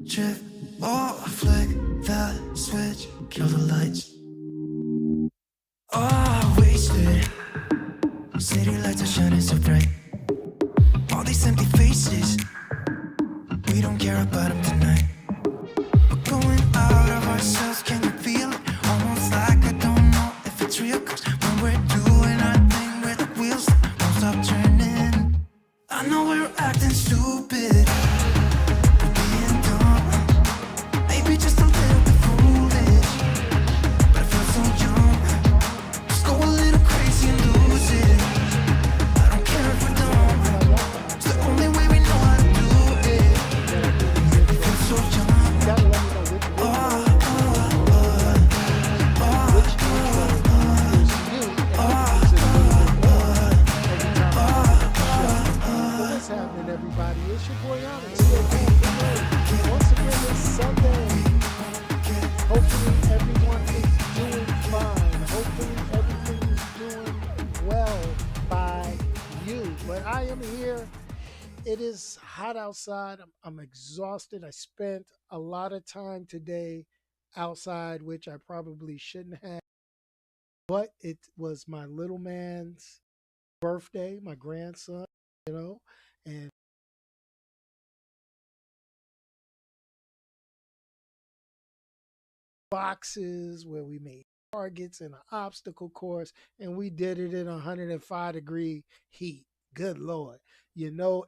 trip or flick the switch, kill the lights. Oh, wasted. City lights are shining so bright. All these empty faces, we don't care about them tonight. We're going out of ourselves, can you feel it? Almost like I don't know if it's real, 'cause when we're doing our thing where the wheels won't stop turning. I know we're acting stupid, we're being dumb, maybe just a little bit foolish, but I feel so young. Just go a little crazy and lose it. I don't care if we're dumb, it's the only way we know how to do it. I feel so young. What's happening, everybody? It's your boy Onyx. Once again, it's Sunday. Hopefully, everyone is doing fine. Hopefully, everything is doing well by you. But I am here. It is hot outside. I'm exhausted. I spent a lot of time today outside, which I probably shouldn't have. But it was my little man's birthday, my grandson, and boxes where we made targets in an obstacle course, and we did it in 105-degree heat. Good Lord.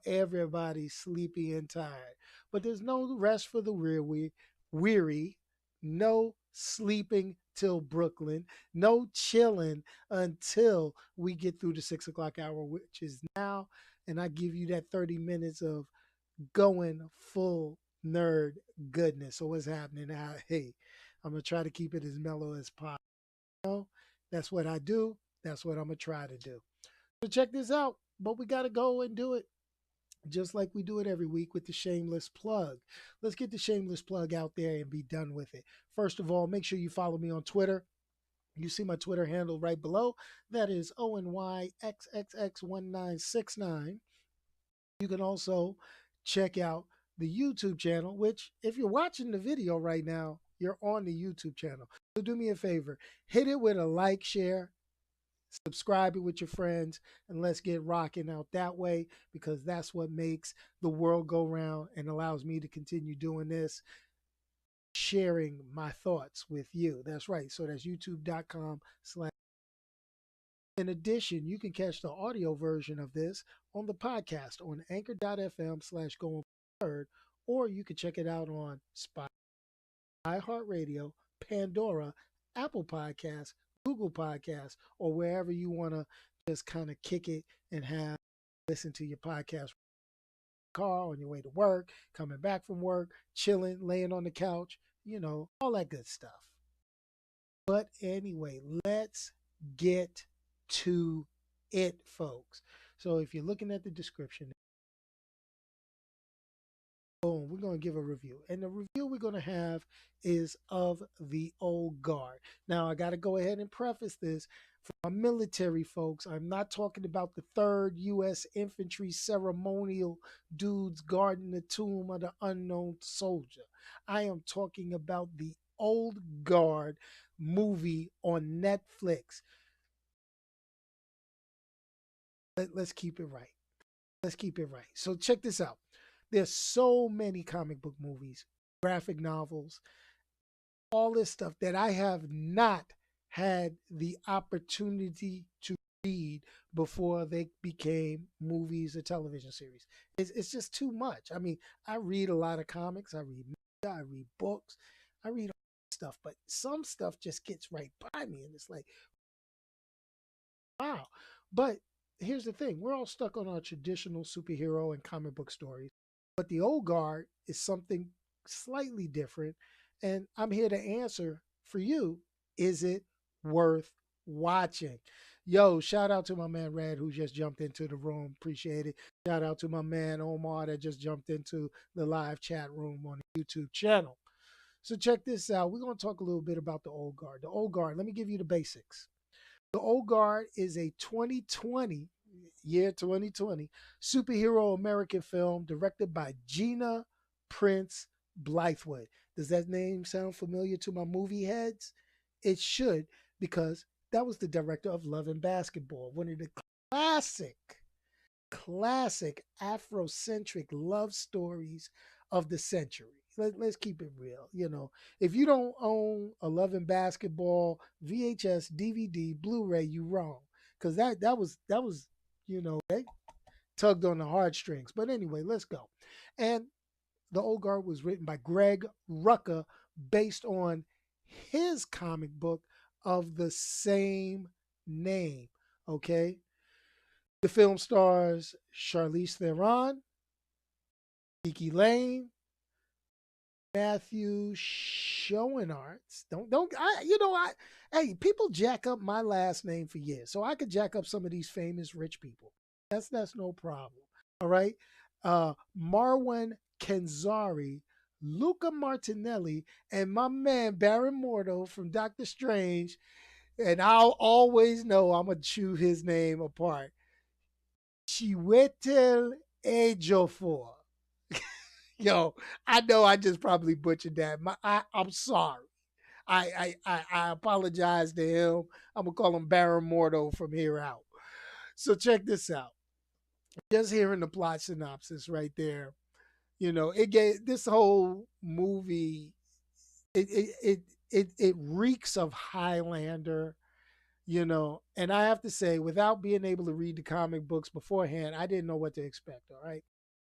Everybody's sleepy and tired. But there's no rest for the weary, no sleeping till Brooklyn, no chilling until we get through the 6 o'clock hour, which is now. And I give you that 30 minutes of going full nerd goodness. So what's happening now? Hey, I'm gonna try to keep it as mellow as possible. That's what I do. That's what I'm gonna try to do. So check this out. But we gotta go and do it just like we do it every week with the shameless plug. Let's get the shameless plug out there and be done with it. First of all, make sure you follow me on Twitter. You see my Twitter handle right below. That is ONYXXX1969. You can also check out the YouTube channel, which, if you're watching the video right now, you're on the YouTube channel. So do me a favor, hit it with a like, share, subscribe it with your friends, and let's get rocking out that way, because that's what makes the world go round and allows me to continue doing this, sharing my thoughts with you. That's right. So that's youtube.com/. In addition, you can catch the audio version of this on the podcast on anchor.fm/going third, or you can check it out on Spotify, iHeartRadio, Pandora, Apple Podcasts, Google Podcasts, or wherever you want to just kind of kick it and have listen to your podcast car, on your way to work, coming back from work, chilling, laying on the couch, all that good stuff. But anyway, let's get to it, folks. So if you're looking at the description, boom, we're going to give a review. And the review we're going to have is of The Old Guard. Now, I got to go ahead and preface this. For my military folks, I'm not talking about the 3rd U.S. Infantry ceremonial dudes guarding the tomb of the unknown soldier. I am talking about The Old Guard movie on Netflix. Let's keep it right. Let's keep it right. So check this out. There's so many comic book movies, graphic novels, all this stuff that I have not had the opportunity to read before they became movies or television series. It's just too much. I mean, I read a lot of comics, I read media, I read books, I read all stuff, but some stuff just gets right by me, and it's like, wow. But here's the thing, we're all stuck on our traditional superhero and comic book stories. But The Old Guard is something slightly different. And I'm here to answer for you, is it worth watching? Yo, shout out to my man Red, who just jumped into the room. Appreciate it. Shout out to my man Omar that just jumped into the live chat room on the YouTube channel. So check this out. We're going to talk a little bit about The Old Guard. The Old Guard, let me give you the basics. The Old Guard is a 2020 superhero American film directed by Gina Prince Blythewood. Does that name sound familiar to my movie heads? It should, because that was the director of Love and Basketball, one of the classic, classic Afrocentric love stories of the century. Let's keep it real. If you don't own a Love and Basketball VHS, DVD, Blu-ray, you wrong. Because that was they tugged on the heartstrings. But anyway, let's go. And the Old Guard was written by Greg Rucka based on his comic book of the same name. Okay. The film stars Charlize Theron, Kiki Lane, Matthew Schoenarts. Hey, people jack up my last name for years, so I could jack up some of these famous rich people. That's no problem. All right. Marwan Kenzari, Luca Martinelli, and my man Baron Mordo from Doctor Strange. And I'll always know I'm gonna chew his name apart. Chiwetel Ejiofor. Yo, I know I just probably butchered that. I'm sorry. I apologize to him. I'm gonna call him Baron Mordo from here out. So check this out. Just hearing the plot synopsis right there, it gave this whole movie. It reeks of Highlander. And I have to say, without being able to read the comic books beforehand, I didn't know what to expect. All right.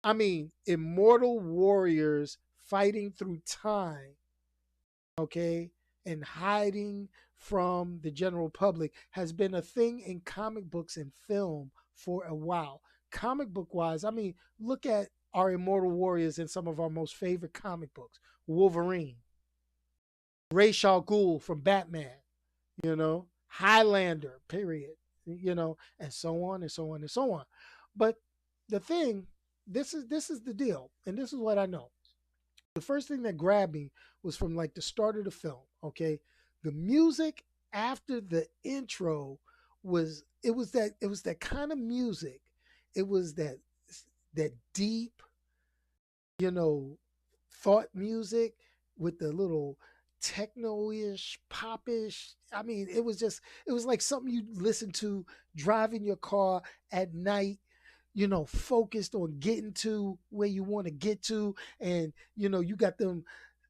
I mean, immortal warriors fighting through time, okay, and hiding from the general public has been a thing in comic books and film for a while. Comic book wise, I mean, look at our immortal warriors in some of our most favorite comic books. Wolverine, Ra's al Ghul from Batman, Highlander, period, and so on and so on and so on. But the thing, this is the deal, and this is what I know. The first thing that grabbed me was from like the start of the film. Okay, the music after the intro was that kind of music. It was that deep, you know, thought music with the little techno-ish, popish. I mean, it was like something you listen to driving your car at night, focused on getting to where you want to get to. And, you got them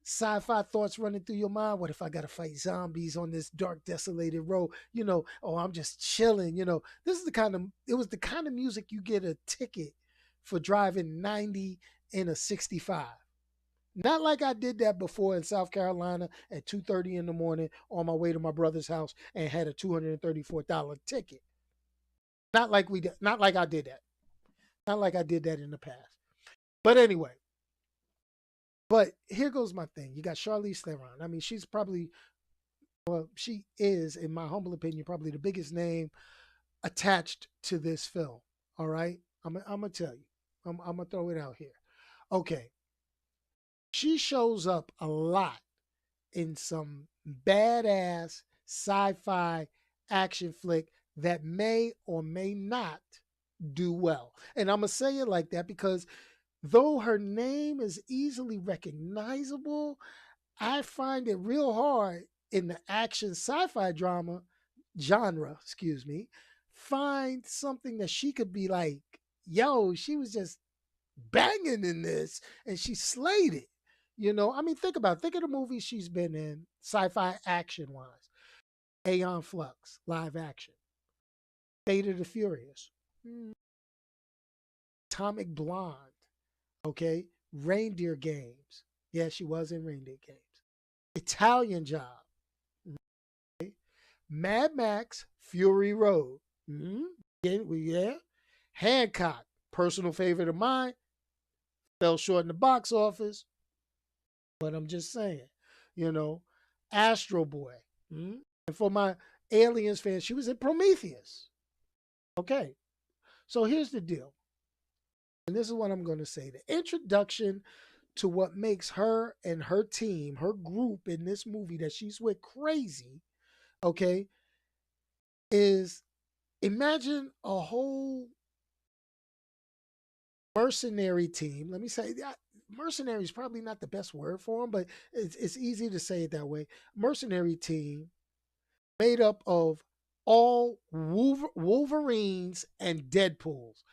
sci-fi thoughts running through your mind. What if I gotta fight zombies on this dark, desolated road? Oh, I'm just chilling. It was the kind of music you get a ticket for driving 90 in a 65. Not like I did that before in South Carolina at 2:30 in the morning on my way to my brother's house and had a $234 ticket. Not like I did that. Not like I did that in the past. But anyway, but here goes my thing. You got Charlize Theron. I mean, she is, in my humble opinion, probably the biggest name attached to this film. All right. I'm gonna tell you. I'm gonna throw it out here. Okay. She shows up a lot in some badass sci-fi action flick that may or may not do well. And I'm gonna say it like that because though her name is easily recognizable, I find it real hard in the action sci-fi drama genre, excuse me, find something that she could be like, yo, she was just banging in this and she slayed it. I mean, think of the movies she's been in, sci-fi action wise. Aeon Flux, live action. Fate of the Furious. Atomic Blonde. Okay. Reindeer Games. Yeah, she was in Reindeer Games. Italian Job. Okay. Mad Max, Fury Road. Yeah. Hancock, personal favorite of mine. Fell short in the box office. But I'm just saying, Astro Boy. And for my Aliens fans, she was in Prometheus. Okay. So here's the deal. And this is what I'm going to say. The introduction to what makes her and her team, her group in this movie that she's with crazy, okay, is imagine a whole mercenary team. Let me say that. mercenary is probably not the best word for them, but it's easy to say it that way. Mercenary team made up of all Wolverines and Deadpools,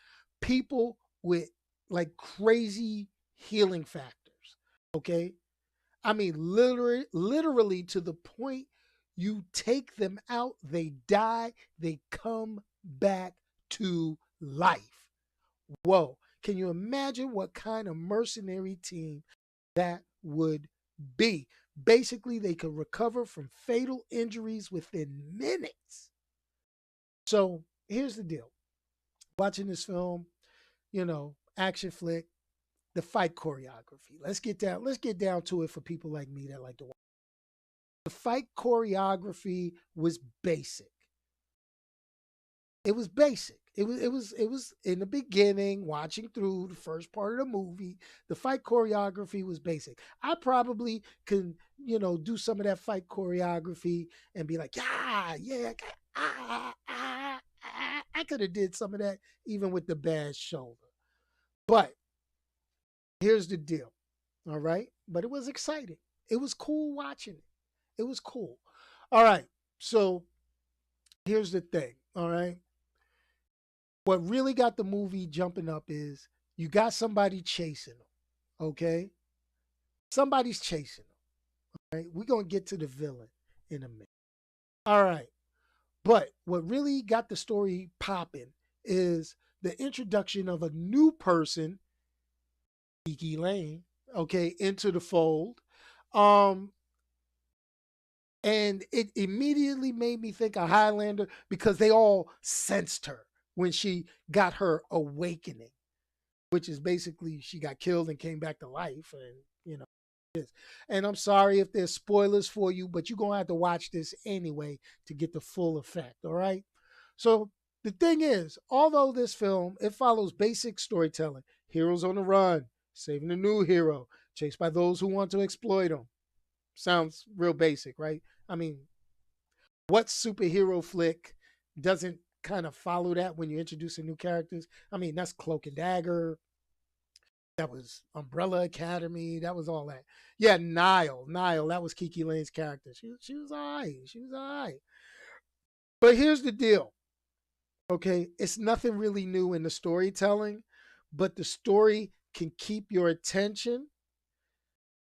people with like crazy healing factors. Okay, I mean literally to the point you take them out, they die, they come back to life. Whoa! Can you imagine what kind of mercenary team that would be? Basically, they could recover from fatal injuries within minutes. So here's the deal. Watching this film, action flick, the fight choreography. Let's get down to it for people like me that like to watch. The fight choreography was basic. It was basic. It was in the beginning, watching through the first part of the movie, the fight choreography was basic. I probably can, do some of that fight choreography and be like, yeah, yeah, I could have did some of that even with the bad shoulder. But here's the deal. All right. But it was exciting. It was cool watching it. It was cool. All right. So here's the thing. All right. What really got the movie jumping up is you got somebody chasing them. Okay. Somebody's chasing them. All right. We're going to get to the villain in a minute. All right. But what really got the story popping is the introduction of a new person, Kiki Lane, okay, into the fold. Um, and it immediately made me think of Highlander because they all sensed her when she got her awakening, which is basically she got killed and came back to life, and this. And I'm sorry if there's spoilers for you, but you're gonna have to watch this anyway to get the full effect. All right. So the thing is, although this film it follows basic storytelling, heroes on the run, saving a new hero, chased by those who want to exploit them. Sounds real basic, right? I mean, what superhero flick doesn't kind of follow that when you're introducing new characters? I mean, that's Cloak and Dagger. That was Umbrella Academy. That was all that. Yeah, Nile. That was Kiki Lane's character. She was all right. She was all right. But here's the deal. Okay, it's nothing really new in the storytelling, but the story can keep your attention.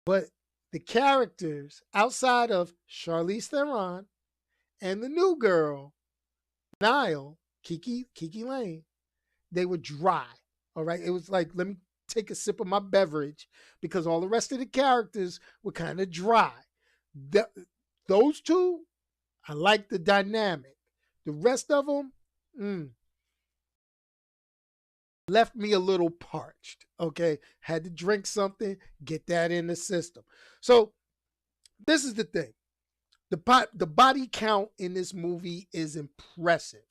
But the characters outside of Charlize Theron and the new girl, Nile, Kiki Lane, they were dry. All right. It was like, let me take a sip of my beverage because all the rest of the characters were kind of dry. The, those two, I like the dynamic. The rest of them left me a little parched. Okay. Had to drink something, get that in the system. So this is the thing. The body count in this movie is impressive.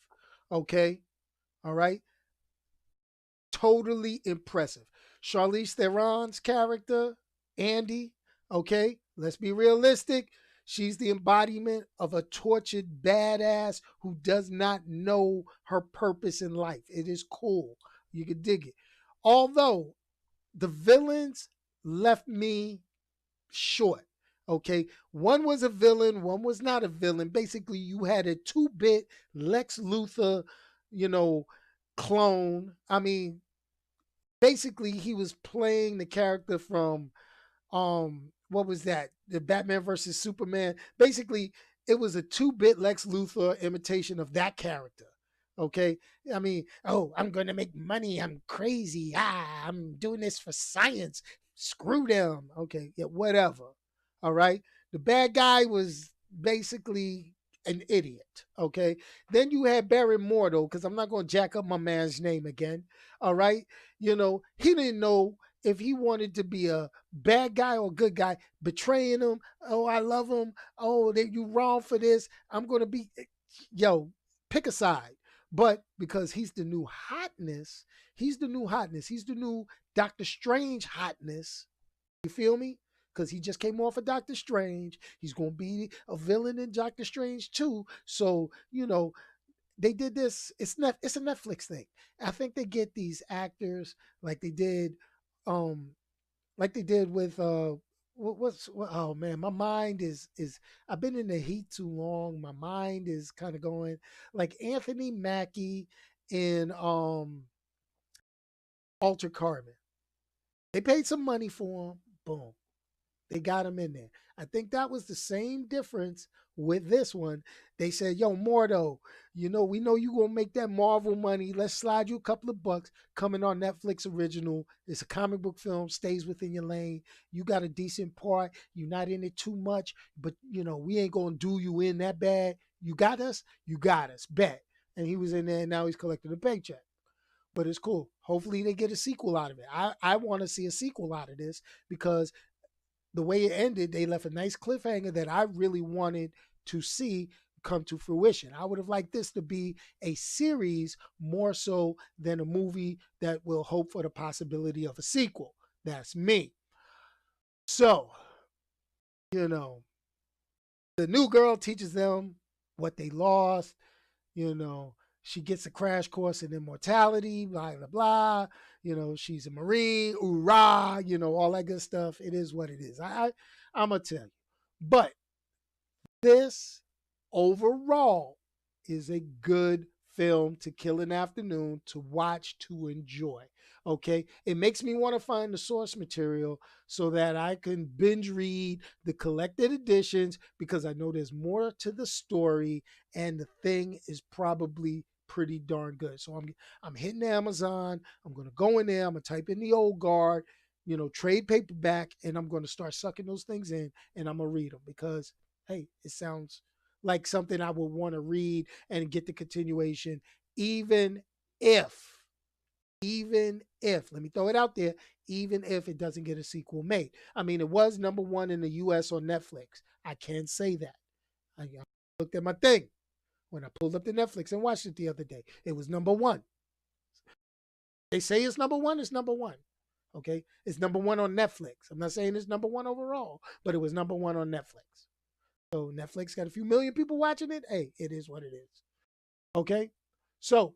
Okay. All right. Totally impressive. Charlize Theron's character, Andy, okay, let's be realistic. She's the embodiment of a tortured badass who does not know her purpose in life. It is cool. You can dig it. Although the villains left me short. Okay, one was a villain, one was not a villain. Basically, you had a 2-bit Lex Luthor, you know, clone. I mean, basically he was playing the character from what was that? The Batman versus Superman. Basically, it was a 2-bit Lex Luthor imitation of that character. Okay. I mean, oh, I'm going to make money. I'm crazy. I'm doing this for science. Screw them. Okay. Yeah, whatever. All right. The bad guy was basically an idiot. Okay. Then you had Barry Mortal, because I'm not going to jack up my man's name again. All right. He didn't know if he wanted to be a bad guy or good guy, betraying him. Oh, I love him. Oh, you wrong for this. I'm going to be, yo, pick a side. But because he's the new hotness, he's the new Doctor Strange hotness. You feel me? Because he just came off of Doctor Strange. He's going to be a villain in Doctor Strange too. So, they did this. It's a Netflix thing. I think they get these actors like they did like they did with oh man, my mind is I've been in the heat too long. My mind is kind of going like Anthony Mackie in Alter Carbon. They paid some money for him. Boom. They got him in there. I think that was the same difference with this one. They said, "Yo, Mordo, we know you gonna make that Marvel money. Let's slide you a couple of bucks coming on Netflix original. It's a comic book film, stays within your lane. You got a decent part. You're not in it too much, but we ain't gonna do you in that bad. You got us. You got us. Bet." And he was in there, and now he's collecting a paycheck. But it's cool. Hopefully, they get a sequel out of it. I want to see a sequel out of this because the way it ended, they left a nice cliffhanger that I really wanted to see come to fruition. I would have liked this to be a series more so than a movie that will hope for the possibility of a sequel. That's me. So, you know, the new girl teaches them what they lost. You know, she gets a crash course in immortality, blah, blah, blah. She's a Marine, hoorah, all that good stuff. It is what it is. I'm going to tell you. But this overall is a good film to kill an afternoon, to watch, to enjoy. Okay. It makes me want to find the source material so that I can binge read the collected editions because I know there's more to the story and the thing is probably pretty darn good. So I'm hitting Amazon. I'm gonna go in there, I'm gonna type in the old guard, trade paperback, and I'm gonna start sucking those things in and I'm gonna read them because hey, it sounds like something I would want to read and get the continuation, even if, let me throw it out there, even if it doesn't get a sequel made. I mean, it was number one in the US on Netflix. I can say that. I looked at my thing when I pulled up the Netflix and watched it the other day. It was number one. They say it's number one, it's number one. Okay. It's number one on Netflix. I'm not saying it's number one overall, but it was number one on Netflix. So Netflix got a few million people watching it. Hey, it is what it is. Okay. So,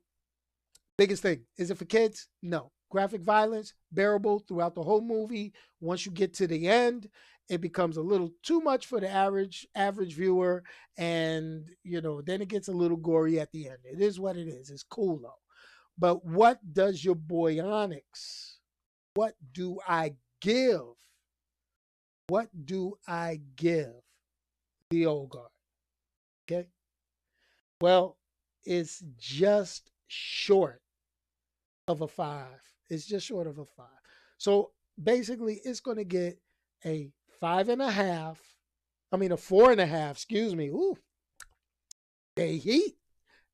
biggest thing, is it for kids? No. Graphic violence, bearable throughout the whole movie. Once you get to the end, it becomes a little too much for the average viewer, and then it gets a little gory at the end. It is what it is. It's cool though. But what does your boy Onyx? What do I give? What do I give the old guard? Okay. Well, it's just short of a five. It's just short of a five. So basically, it's going to get a five and a half. I mean, a four and a half. Excuse me. Ooh, the heat.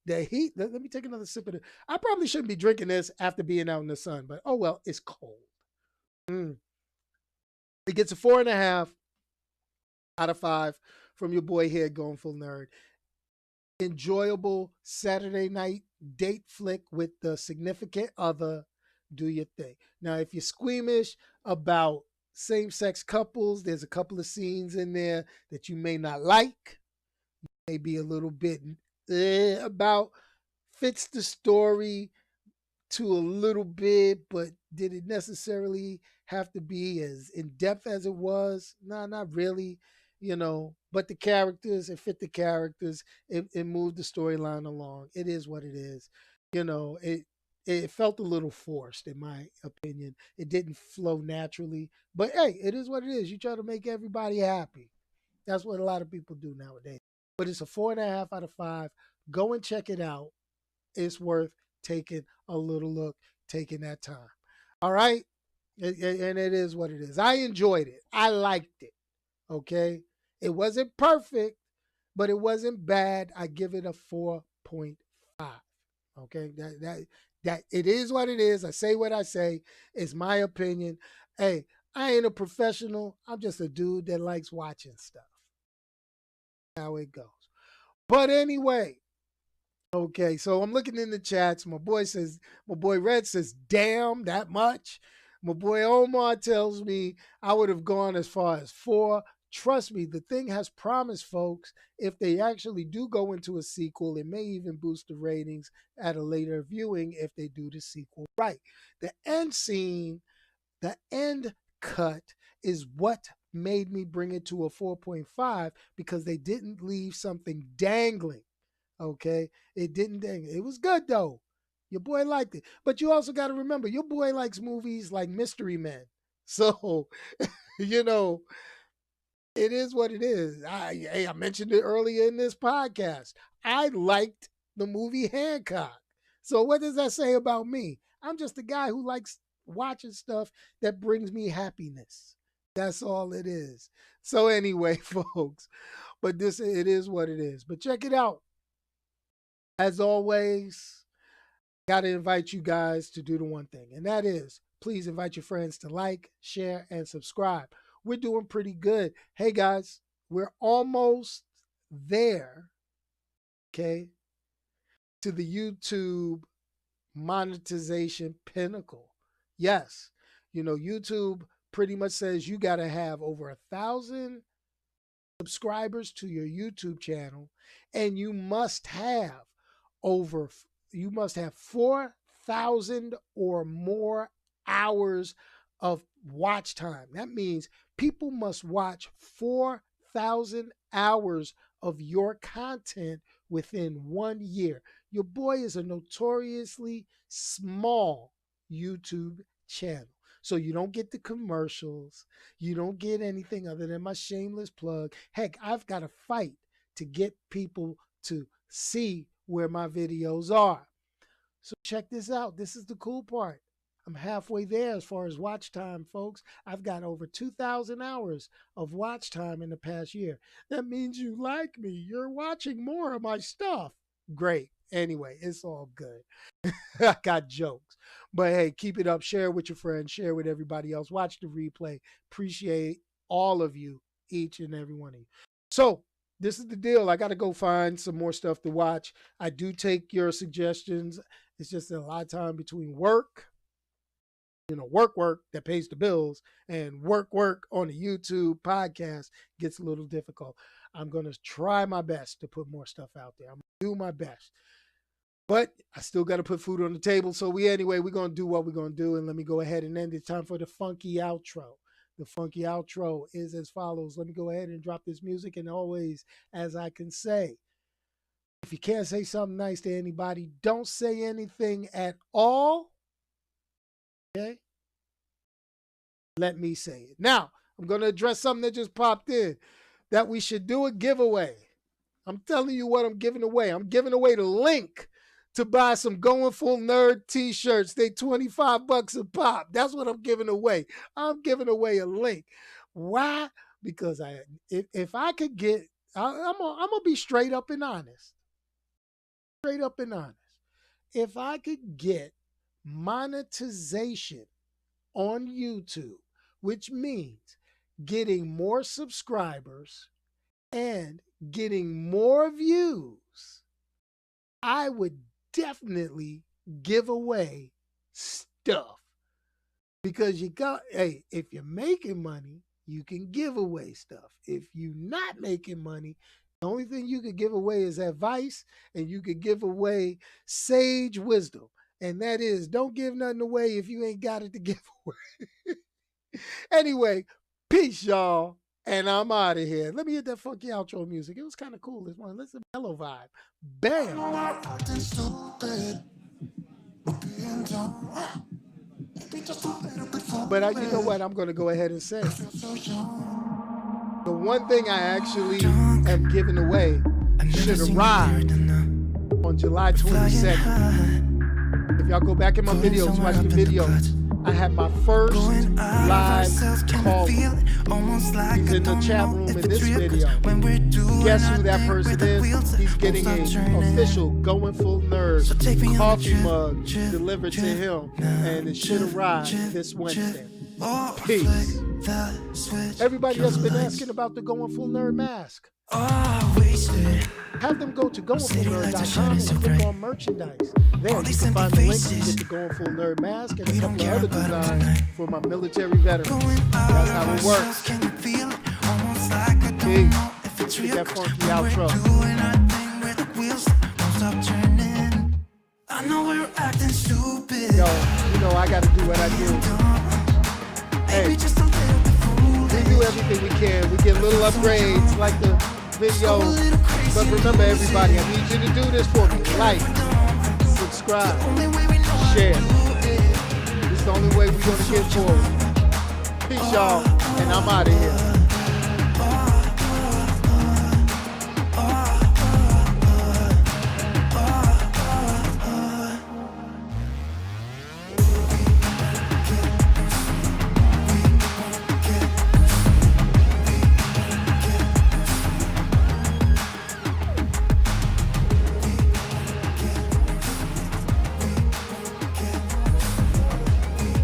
The heat. Let me take another sip of it. I probably shouldn't be drinking this after being out in the sun, but oh well, it's cold. Mm. It gets a four and a half out of five from your boy here, Going Full Nerd. Enjoyable Saturday night date flick with the significant other. Do your thing. Now, if you're squeamish about same sex couples, there's a couple of scenes in there that you may not like, maybe a little bit about, fits the story to a little bit, but did it necessarily have to be as in depth as it was? Nah, not really. But the characters, it fit the characters. It moved the storyline along. It is what it is. It felt a little forced, in my opinion. It didn't flow naturally. But hey, it is what it is. You try to make everybody happy. That's what a lot of people do nowadays. But it's a four and a half out of five. Go and check it out. It's worth taking a little look, taking that time. All right. And it is what it is. I enjoyed it. I liked it. Okay. It wasn't perfect, but it wasn't bad. I give it a 4.5. Okay. That it is what it is. I say what I say. It's my opinion. Hey, I ain't a professional. I'm just a dude that likes watching stuff. How it goes. But anyway, okay, so I'm looking in the chats. My boy Red says, damn, that much. My boy Omar tells me I would have gone as far as four. Trust me, the thing has promise, folks. If they actually do go into a sequel, it may even boost the ratings at a later viewing if they do the sequel right. The end scene, the end cut is what made me bring it to a 4.5, because they didn't leave something dangling. Okay, it didn't dangle. It was good though. Your boy liked it, but you also got to remember your boy likes movies like Mystery Men. So, you know, it is what it is. I mentioned it earlier in this podcast. I liked the movie Hancock. So what does that say about me? I'm just a guy who likes watching stuff that brings me happiness. That's all it is. So anyway, folks, but this it is what it is. But check it out. As always, got to invite you guys to do the one thing, and that is please invite your friends to like, share, and subscribe. We're doing pretty good. Hey guys, we're almost there, okay, to the YouTube monetization pinnacle. Yes, YouTube pretty much says you got to have over 1,000 subscribers to your YouTube channel, and you must have 4,000 or more hours of watch time. That means people must watch 4,000 hours of your content within 1 year. Your boy is a notoriously small YouTube channel. So you don't get the commercials. You don't get anything other than my shameless plug. Heck, I've got to fight to get people to see where my videos are. So check this out. This is the cool part. I'm halfway there as far as watch time, folks. I've got over 2,000 hours of watch time in the past year. That means you like me. You're watching more of my stuff. Great. Anyway, it's all good. I got jokes. But hey, keep it up. Share with your friends. Share with everybody else. Watch the replay. Appreciate all of you, each and every one of you. So this is the deal. I got to go find some more stuff to watch. I do take your suggestions. It's just a lot of time between work, work that pays the bills, and work on the YouTube podcast gets a little difficult. I'm going to try my best to put more stuff out there. I'm going to do my best. But I still got to put food on the table. So we're going to do what we're going to do. And let me go ahead and end it. Time for the funky outro. The funky outro is as follows. Let me go ahead and drop this music. And always, as I can say, if you can't say something nice to anybody, don't say anything at all. Okay? Let me say it. Now, I'm going to address something that just popped in, that we should do a giveaway. I'm telling you what I'm giving away. I'm giving away the link to buy some Going Full Nerd t-shirts. They $25 a pop. That's what I'm giving away. I'm giving away a link. Why? Because if I could get, I'm gonna be straight up and honest. Straight up and honest. If I could get monetization on YouTube, which means getting more subscribers and getting more views, I would definitely give away stuff. Because if you're making money, you can give away stuff. If you're not making money, the only thing you could give away is advice, and you could give away sage wisdom. And that is, don't give nothing away if you ain't got it to give away. Anyway, peace, y'all. And I'm out of here. Let me hit that funky outro music. It was kind of cool this morning. Listen, mellow vibe. Bam. But you know what? I'm going to go ahead and say, the one thing I actually am giving away should arrive on July 22nd. If y'all go back in my videos, watch the videos, I had my first live call. He's in the chat room in this video. Guess who that person is? He's getting an official Going Full Nerd coffee mug delivered to him, and it should arrive this Wednesday. Peace. Everybody that's been asking about the Going Full Nerd mask, have them go to goingfullnerd.com and click on merchandise. There you can find the link to get the Going Full Nerd mask and a couple of other designs for my military veterans. That's how it works. Peace. Get that funky outro. Yo, I gotta do what I do. Hey, we do everything we can. We get little upgrades like the video. But remember, everybody, I need you to do this for me. Like, subscribe, share. This is the only way we're going to get forward. Peace, y'all, and I'm out of here.